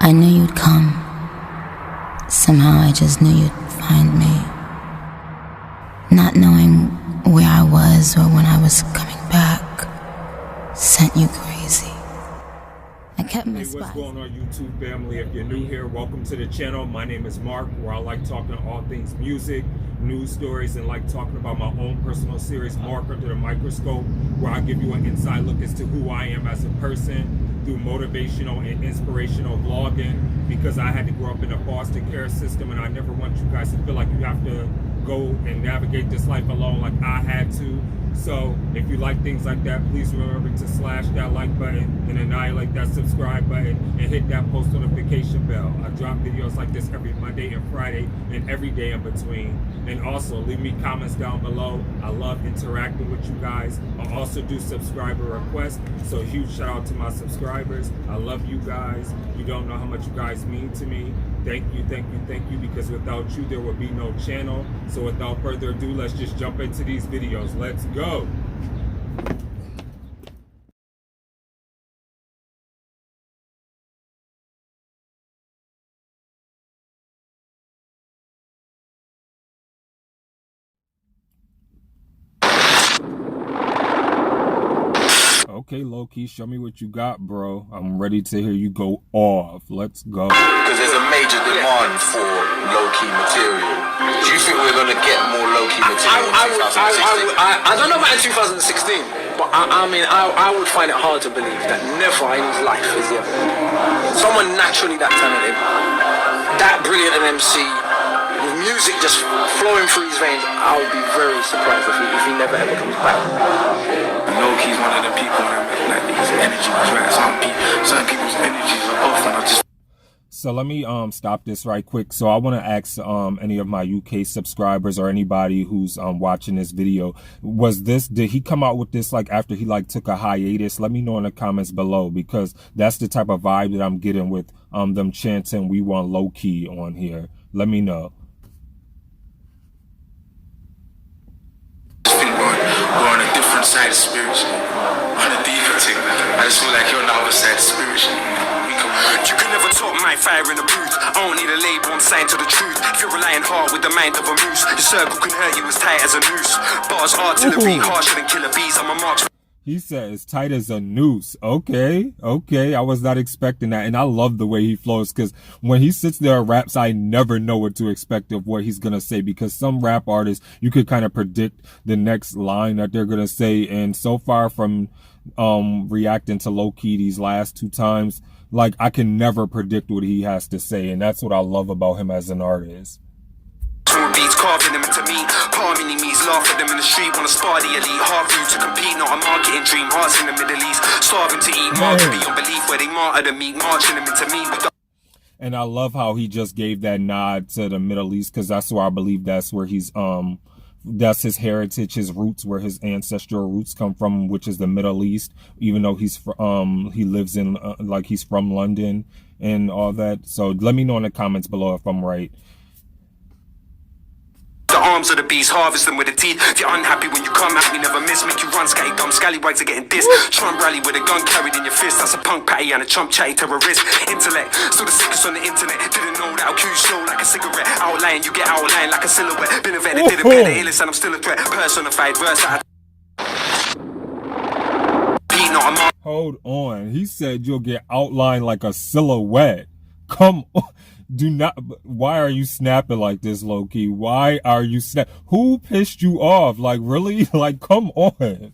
I knew you'd come. Somehow I just knew you'd find me. Not knowing where I was or when I was coming back sent you crazy. I kept my spot. What's going on, YouTube family? If you're new here, welcome to the channel. My name is Mark, where I like talking all things music, news stories, and like talking about my own personal series, Mark Under the Microscope, where I give you an inside look as to who I am as a person through motivational and inspirational vlogging, because I had to grow up in a foster care system, and I never want you guys to feel like you have to go and navigate this life alone like I had to. So if you like things like that, please remember to slash that like button and annihilate that subscribe button and hit that post notification bell. I drop videos like this every Monday and Friday and every day in between. And also leave me comments down below. I love interacting with you guys. I also do subscriber requests, so huge shout out to my subscribers. I love you guys. You don't know how much you guys mean to me. Thank you, thank you, thank you, because without you there would be no channel. So without further ado, let's just jump into these videos. Let's go. Okay, Lowkey, show me what you got, bro. I'm ready to hear you go off. Let's go. Because there's a major demand for low-key material. Do you think we're going to get more low-key material in 2016? I don't know about in 2016, but I would find it hard to believe that never in his life is he ever someone naturally that talented, that brilliant an MC, with music just flowing through his veins. I would be very surprised if he never ever comes back. Lowkey's one of the people that his energy was right. Some people's energies are off, and I just. So let me stop this right quick. So I want to ask any of my UK subscribers or anybody who's watching this video, did he come out with this like after he like took a hiatus? Let me know in the comments below, because that's the type of vibe that I'm getting with them chanting "We want Lowkey" on here. Let me know. We're on a different side spiritually, on a deeper thing. I just feel like you're on the other side spiritually. You can never top my fire in the booth. I don't need a label on sign to the truth. If you're relying hard with the mind of a moose, your circle can hurt you as tight as a noose. Bars artillery, harsher than killer bees. I'm a marksman. He said it's tight as a noose. Okay. I was not expecting that. And I love the way he flows, because when he sits there and raps, I never know what to expect of what he's going to say, because some rap artists, you could kind of predict the next line that they're going to say. And so far from reacting to Lowkey these last two times, like I can never predict what he has to say. And that's what I love about him as an artist. Beats carving them into meat, palm enemies, laugh at them in the street, wanna spar the elite, hard for you to compete, not a marketing dream, hearts in the Middle East, starving to eat, market beyond belief, where they martyr the meat, marching them into me with the. And I love how he just gave that nod to the Middle East, because that's where I believe that's where he's that's his heritage, his roots, where his ancestral roots come from, which is the Middle East, even though he's he lives in like he's from London and all that. So let me know in the comments below if I'm right. The arms of the beast, harvest them with the teeth. If you're unhappy when you come at me, never miss. Make you run, scatty dumb scallywags are getting dissed. Trump rally with a gun carried in your fist. That's a punk patty and a chump chatty terrorist. Intellect, still the sickest on the internet. Didn't know that I'll cue slow like a cigarette. Outline, you get outlined like a silhouette. Been a vet that didn't pay the illest, and I'm still a threat. Personified verse that Hold on. He said you'll get outlined like a silhouette. Come on. Do not. Why are you snapping like this, Lowkey? Why are you Who pissed you off? Like, really? Like, come on.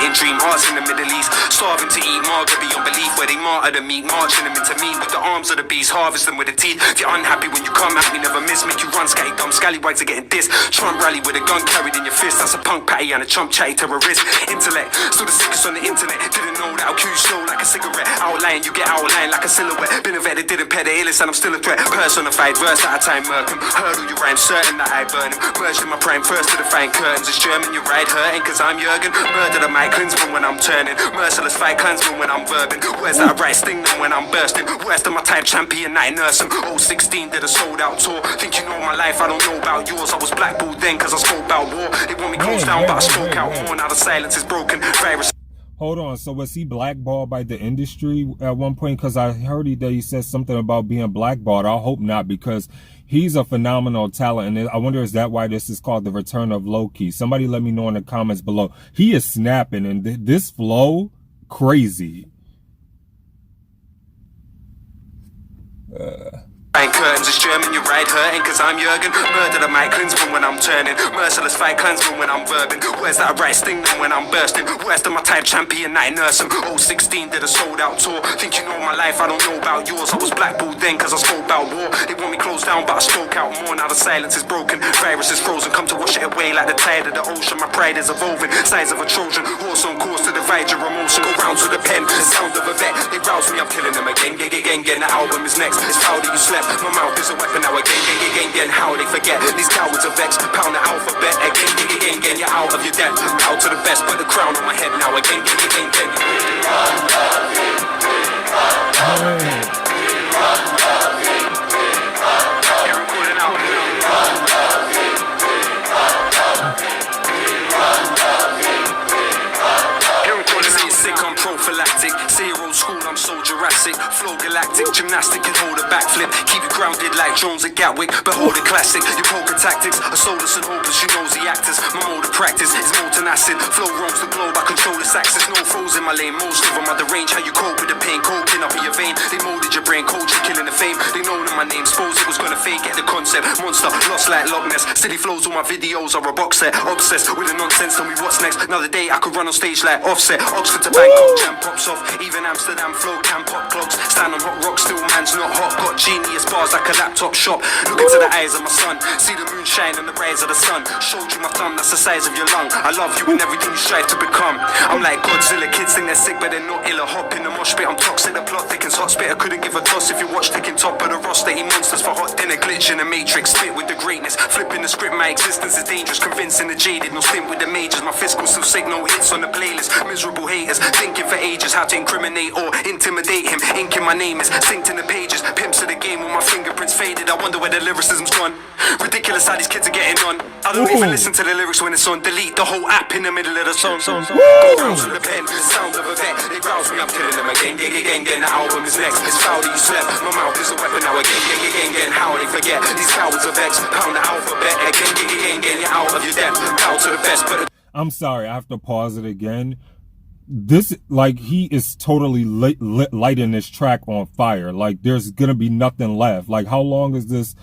Dream hearts in the Middle East, starving to eat, martyr beyond belief, where they martyr the meat, marching them into me with the arms of the beast, harvest them with the teeth. If you're unhappy when you come at me, never miss. Make you run, scatty dumb scallywags are getting dissed. Trump rally with a gun carried in your fist. That's a punk patty and a chump chatty terrorist. Intellect, still the sickest on the internet. Didn't know that I'll cue slow like a cigarette. Outline, you get outlined like a silhouette. Been a vet that didn't pay the illest, and I'm still a threat. Personified verse at a time, Merkham. Hurdle your rhyme, certain that I burn him. Merged in my prime, first to the fine curtains. It's German, you ride hurting, cause I'm Jurgen. Murder the mic, Klinsman when I'm turning. Merciless fight clansman when I'm verbing. Where's that right sting then when I'm bursting? Where's the my type champion I nurse him? 016 did a sold out tour. Think you know my life, I don't know about yours. I was blackballed then cause I spoke about war. They want me closed down but I spoke out more. Now the silence is broken. Virus. Hold on. So was he blackballed by the industry at one point? Because I heard that he said something about being blackballed. I hope not, because he's a phenomenal talent. And I wonder, is that why this is called The Return of Lowkey? Somebody let me know in the comments below. He is snapping, and this flow, crazy. Ain't curtains, it's German, you ride hurting, cause I'm Jurgen. Murder the Mike Klinsman when I'm turning. Merciless fight clansman when I'm verbing. Where's that right sting when I'm bursting? Where's the my type champion night nursing? 016 did a sold out tour. Think you know my life, I don't know about yours. I was blackballed then cause I spoke about war. They want me closed down but I spoke out more. Now the silence is broken, virus is frozen. Come to wash it away like the tide of the ocean. My pride is evolving, size of a Trojan. Horse on course to divide your emotion. Go round to the pen, the sound of a vet. They rouse me, I'm killing them again. Again, the album is next. It's foul that you slept. My mouth is a weapon now again. How they forget these cowards are vexed. Pound the alphabet again. You're out of your depth. Out to the best, put the crown on my head now again. Prophylactic, say you're old school, I'm so Jurassic. Flow galactic, gymnastic can hold a backflip. Keep you grounded like Jones at Gatwick. Behold a classic, your poker tactics are soulless and hopeless, you knows the actors. My mode of practice is molten acid. Flow roams the globe, I control this axis. No foes in my lane, most of them are the range. How you cope with the pain, coking up in your vein. They molded your brain, coach you killing the fame. They know that my name, suppose it was gonna fake. Get the concept, monster, lost like Loch Ness. Silly flows, all my videos are a box set. Obsessed with the nonsense, tell me what's next. Another day I could run on stage like Offset. Oxford to Bangkok, jam pops off. Even Amsterdam flow can pop clogs. Stand on hot rock, still man's not hot. Got genius bars like a laptop shop. Look into the eyes of my son. See the moon shine and the rays of the sun. Showed you my thumb, that's the size of your lung. I love you and everything you strive to become. I'm like Godzilla, kids think they're sick but they're not ill. Hop in the mosh pit, I'm toxic. The plot thickens hot spit. I couldn't give a toss if you watch ticking top of the roster. Eat monsters for hot dinner, glitch in the matrix. Spit with the greatness, flipping the script. My existence is dangerous, convincing the jaded. No stint with the majors, my fiscal still sick. No hits on the playlist. Miserable haters thinking for ages how to incriminate or intimidate him. Inking my name is synced in the pages. Pimps of the game with my fingerprints faded. I wonder where the lyricism's gone. Ridiculous how these kids are getting on. I don't even listen to the lyrics when it's on. Delete the whole app in the middle of the song. Go round to the pen, the sound of a vet. They rouse me, I'm killing them again. The album is next. It's foul that you slept. My mouth is a weapon now again. How they forget these cowards are vexed. Pound the alphabet again. You're out of your depth. Bow to the best, but I'm sorry, I have to pause it again. This, like, he is totally lighting this track on fire. Like, there's gonna be nothing left. Like, how long is this?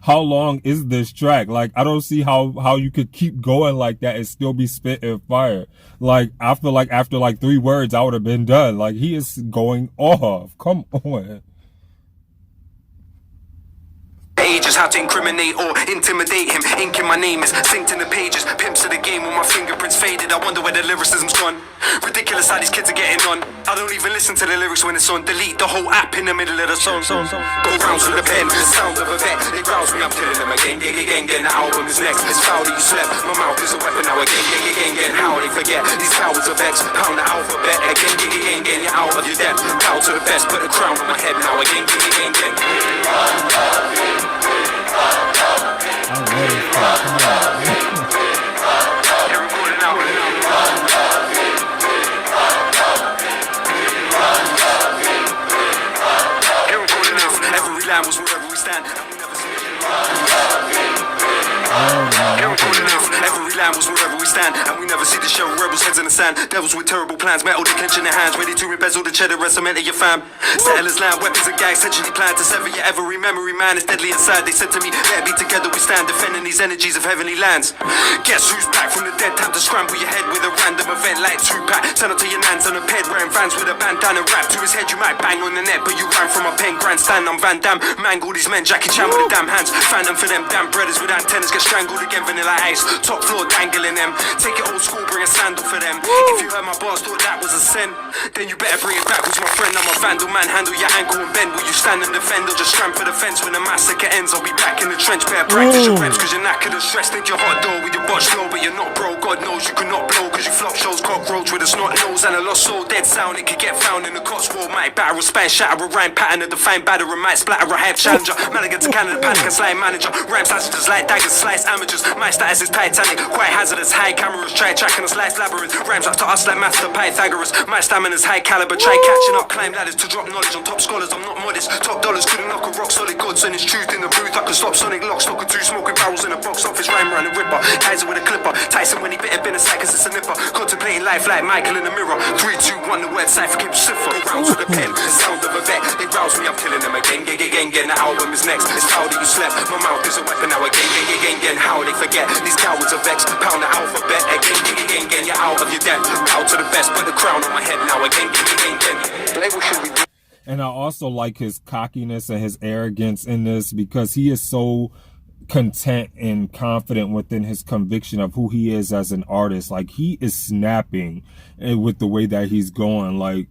How long is this track? Like, I don't see how you could keep going like that and still be spitting fire. Like, I feel like after like 3 words, I would have been done. Like, he is going off. Come on. Ages how to incriminate or intimidate him. Inking my name is synced in the pages. Pimps of the game with my fingerprints faded. I wonder where the lyricism's gone. Ridiculous how these kids are getting on. I don't even listen to the lyrics when it's on. Delete the whole app in the middle of the song. Go rounds with the pen, the sound of a vet. They rouse me, I'm killing them again. The album is next. It's foul that you slept. My mouth is a weapon now again. How they forget these cowards are vexed. Pound the alphabet again. You're out of your depth. Bow to the best, put the crown on my head now again. Every line was wherever we stand. Every line was wherever we stand, and we never see the show rebels heads in the sand. Devils with terrible plans, metal they clench in their hands, ready to embezzle the cheddar and cement of your fam. Settlers land, weapons and gangs, centrally planned to sever your every memory. Man is deadly inside. They said to me, let be together we stand, defending these energies of heavenly lands. Guess who's back from the dead? Time to scramble your head with a random event like Tupac. Send up to your nans on a ped, wearing vans with a bandana wrapped to his head. You might bang on the net, but you ran from a pen grandstand. I'm Van Damme, mangle these men, Jackie Chan with the damn hands. Phantom for them damn brothers with antennas, get strangled again, vanilla ice. Top floor dangling them. Take it old school, bring a sandal for them. If you heard my bars, thought that was a sin, then you better bring it back, who's my friend? I'm a vandal man, handle your ankle and bend. Will you stand and defend or just stand for the fence? When the massacre ends, I'll be back in the trench. Better practice your reps, cause you're knackered and stressed. Think you're hot door with your botch slow, but you're not bro. God knows you cannot blow, cause you flop shows, cockroach with a snot nose and a lost soul. Dead sound, it could get found in the Cotswold. Might batter a span, shatter a rhyme pattern, a defined batter, and might splatter a hype challenger. Man, I get to Canada, panic and slime manager. Rhyme slashes like daggers, slice amateurs. My status is Titanic, Quite hazardous, high cameras, try tracking us life's labyrinth. Rhymes up to us like maths to Pythagoras. My stamina's high caliber, try catching up, climb ladders to drop knowledge on top scholars. I'm not modest, top dollars couldn't knock a rock solid gods and it's truth in the booth. I can stop Sonic lock, stock or two smoking barrels in a box office. Rhyme around the ripper, Kaiser with a clipper. Tyson when he bit a bin of sight cause it's a nipper. Contemplating life like Michael in the mirror. 3, 2, 1, the word cipher keeps cipher. Rounds with a pen, the sound of a vet. They rouse me, I'm killing them again. Again, the album is next. It's how that you slept. My mouth is a weapon now again. How they forget these cowards are vexed. Pound the alphabet again. You're out of your depth. Bow to the best. Put the crown on my head now again. Label should be. And I also like his cockiness and his arrogance in this because he is so content and confident within his conviction of who he is as an artist. Like, he is snapping with the way that he's going. Like,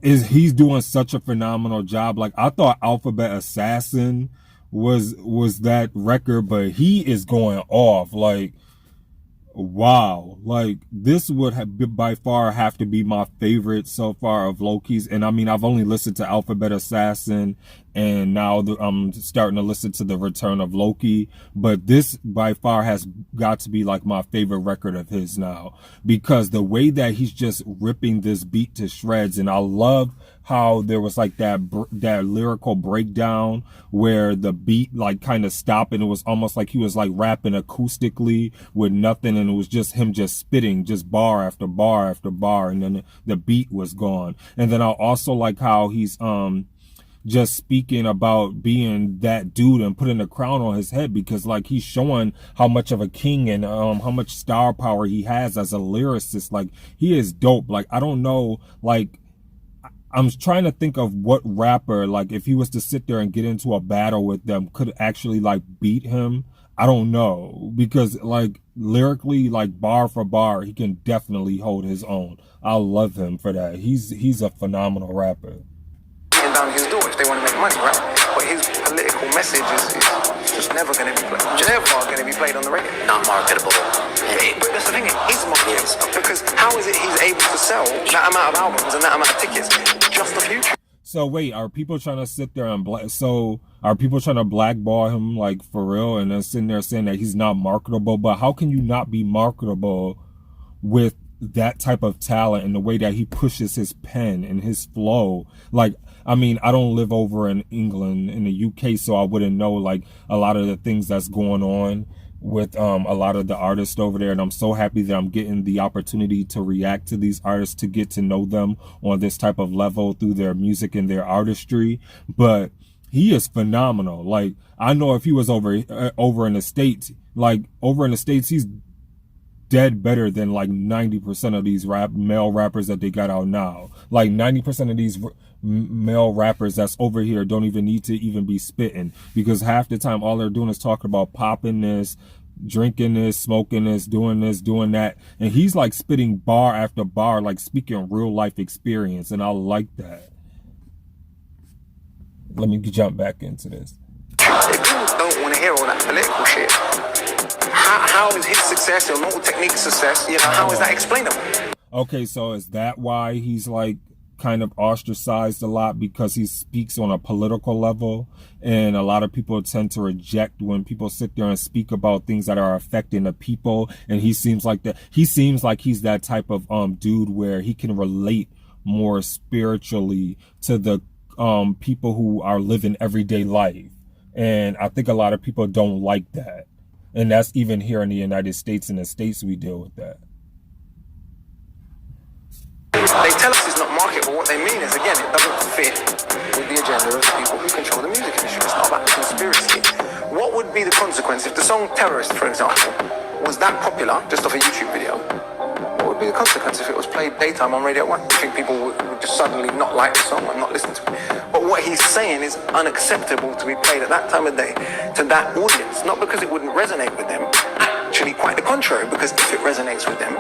he's doing such a phenomenal job. Like, I thought Alphabet Assassin was that record, but he is going off. Like, wow. Like, this would have by far have to be my favorite so far of Lowkey's. And I mean, I've only listened to Alphabet Assassin, and now I'm starting to listen to The Return of Lowkey, but this by far has got to be like my favorite record of his now, because the way that he's just ripping this beat to shreds. And I love how there was like that lyrical breakdown where the beat like kind of stopped, and it was almost like he was like rapping acoustically with nothing, and it was just him just spitting just bar after bar after bar, and then the beat was gone. And then I also like how he's just speaking about being that dude and putting a crown on his head, because like he's showing how much of a king and how much star power he has as a lyricist. Like, he is dope. Like, I don't know, like, I'm trying to think of what rapper, like, if he was to sit there and get into a battle with them, could actually like beat him. I don't know, because like lyrically, like bar for bar, he can definitely hold his own. I love him for that. He's a phenomenal rapper. Down his door if they want to make money, right? But his political message is just never going to be played. Never going to be played on the radio. Not marketable. But that's the thing, it is marketable. Because how is it he's able to sell that amount of albums and that amount of tickets? Just the future. So wait, are people trying to sit there and are people trying to blackball him like for real, and then sitting there saying that he's not marketable? But how can you not be marketable with that type of talent and the way that he pushes his pen and his flow? Like, I mean, I don't live over in England, in the UK, so I wouldn't know like a lot of the things that's going on with a lot of the artists over there. And I'm so happy that I'm getting the opportunity to react to these artists, to get to know them on this type of level through their music and their artistry. But he is phenomenal. Like, I know if he was over in the States, he's dead better than like 90% of these male rappers that they got out now. Like 90% of these male rappers that's over here don't even need to even be spitting, because half the time all they're doing is talking about popping this, drinking this, smoking this, doing that. And he's like spitting bar after bar, like speaking real life experience. And I like that. Let me jump back into this. People don't want to hear all that political shit. How is his success or Mortal Technique's success, you know, how is that explainable? Okay, so is that why he's like kind of ostracized a lot, because he speaks on a political level, and a lot of people tend to reject when people sit there and speak about things that are affecting the people? And he seems like he's that type of dude where he can relate more spiritually to the people who are living everyday life. And I think a lot of people don't like that. And that's even here in the United States. In the States, we deal with that. They tell us it's not marketable. What they mean is, again, it doesn't fit with the agenda of the people who control the music industry. It's not about conspiracy. What would be the consequence if the song Terrorist, for example, was that popular just off a YouTube video? What would be the consequence if it was played daytime on Radio 1? Do you think people would just suddenly not like the song and not listen to it? But what he's saying is unacceptable to be played at that time of day to that audience, not because it wouldn't resonate with them, actually quite the contrary, because if it resonates with them,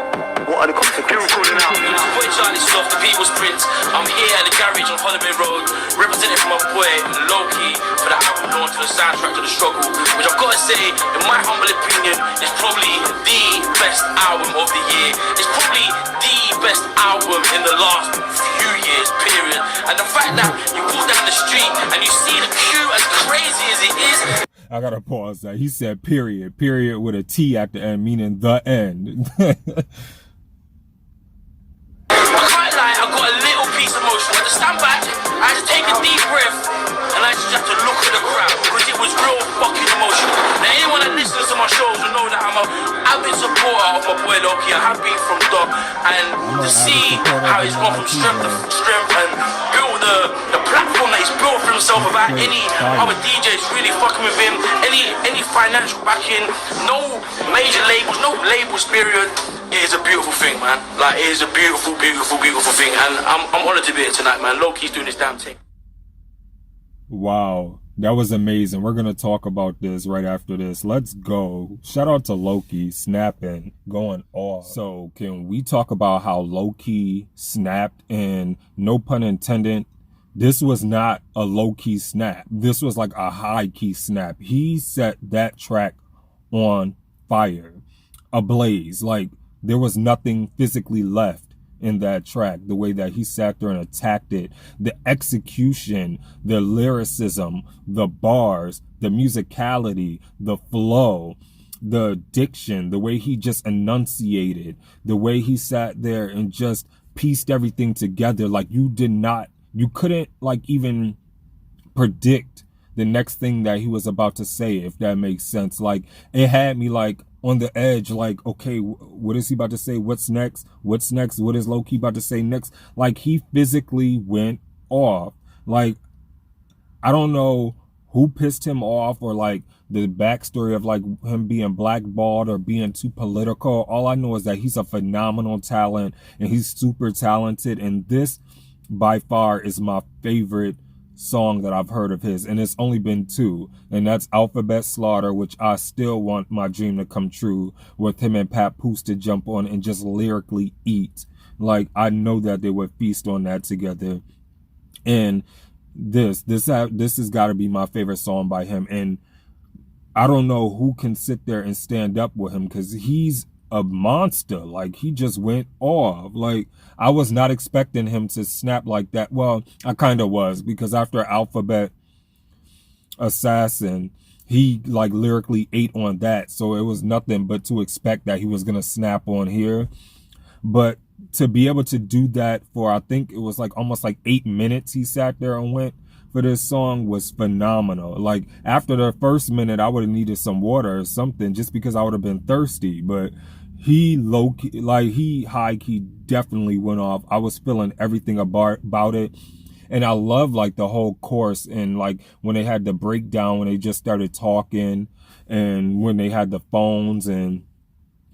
what are the consequences? Boy Charlie Sloth, the People's Prince. I'm here at the garage on Holloway Road, representing for my boy Lowkey for the album launch, for the soundtrack to The Struggle, which I've got to say, in my humble opinion, is probably the best album of the year. It's probably the best album in the last few years, period. And the fact that you walk down the street and you see the queue, as crazy as it is. I gotta pause that. He said period. Period with a T at the end, meaning the end. I can't lie, I got a little piece of emotion. I just stand back, I just take a deep breath, and I just have to look at the crowd because it was real fucking emotional. Now, anyone that listens to my shows will know that I'm a avid supporter of my boy Lowkey. I have been from Dog, and to see how he's gone from strength to strength and built the platform that he's built for himself without any other DJs really fucking with him, any financial backing, no major labels, no labels period. It is a beautiful thing, man. Like, it is a beautiful, beautiful, beautiful thing. And I'm honored to be here tonight, man. Lowkey's doing his damn thing. Wow. That was amazing. We're going to talk about this right after this. Let's go. Shout out to Lowkey snapping, going off. So can we talk about how Lowkey snapped? And no pun intended, this was not a low-key snap. This was like a high-key snap. He set that track on fire, ablaze. Like, there was nothing physically left in that track, the way that he sat there and attacked it, the execution, the lyricism, the bars, the musicality, the flow, the diction, the way he just enunciated, the way he sat there and just pieced everything together. Like, you couldn't like even predict the next thing that he was about to say, if that makes sense. Like, it had me like on the edge, like, okay, what is he about to say? What's next? What is Lowkey about to say next? Like, he physically went off. Like, I don't know who pissed him off, or like the backstory of like him being blackballed or being too political. All I know is that he's a phenomenal talent and he's super talented. And this by far is my favorite song that I've heard of his, and it's only been two, and that's Alphabet Slaughter, which I still want my dream to come true, with him and Papoose to jump on and just lyrically eat. Like, I know that they would feast on that together. And this has got to be my favorite song by him, and I don't know who can sit there and stand up with him, because he's a monster. Like, he just went off. Like, I was not expecting him to snap like that. Well, I kind of was, because after Alphabet Assassin, he like lyrically ate on that, so it was nothing but to expect that he was gonna snap on here. But to be able to do that for, I think it was like almost like 8 minutes he sat there and went for this song, was phenomenal. Like, after the first minute, I would have needed some water or something, just because I would have been thirsty. But he low-key, like, he high-key definitely went off. I was feeling everything about it. And I love like the whole chorus, and like when they had the breakdown, when they just started talking, and when they had the phones and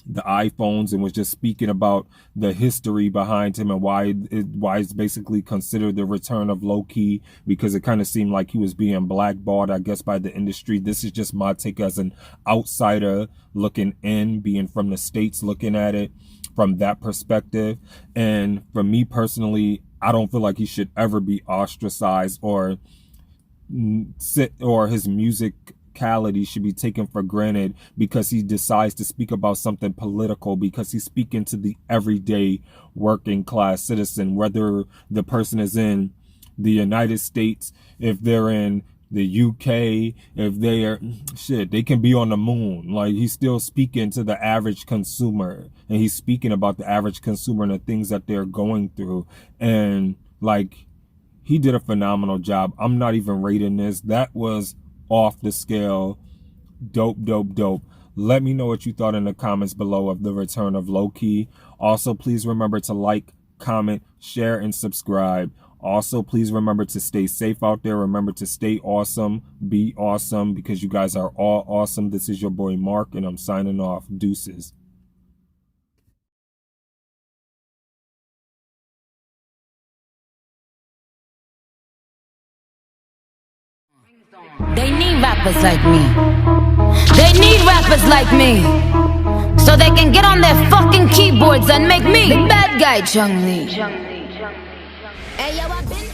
the iPhones, and was just speaking about the history behind him and why it's basically considered the return of Lowkey, because it kind of seemed like he was being blackballed, I guess, by the industry. This is just my take as an outsider looking in, being from the States, looking at it from that perspective. And for me personally, I don't feel like he should ever be ostracized or his musicality should be taken for granted because he decides to speak about something political, because he's speaking to the everyday working class citizen, whether the person is in the United States, if they're in the UK, if they are they can be on the moon. Like, he's still speaking to the average consumer, and he's speaking about the average consumer and the things that they're going through. And like, he did a phenomenal job. I'm not even rating this. That was off the scale. Dope. Let me know what you thought in the comments below of the return of Lowkey. Also, please remember to like, comment, share, and subscribe. Also, please remember to stay safe out there. Remember to stay awesome, be awesome, because you guys are all awesome. This is your boy Mark, and I'm signing off. Deuces. They need rappers like me. They need rappers like me, so they can get on their fucking keyboards and make me the bad guy, Chung Lee. Hey, yo, I've been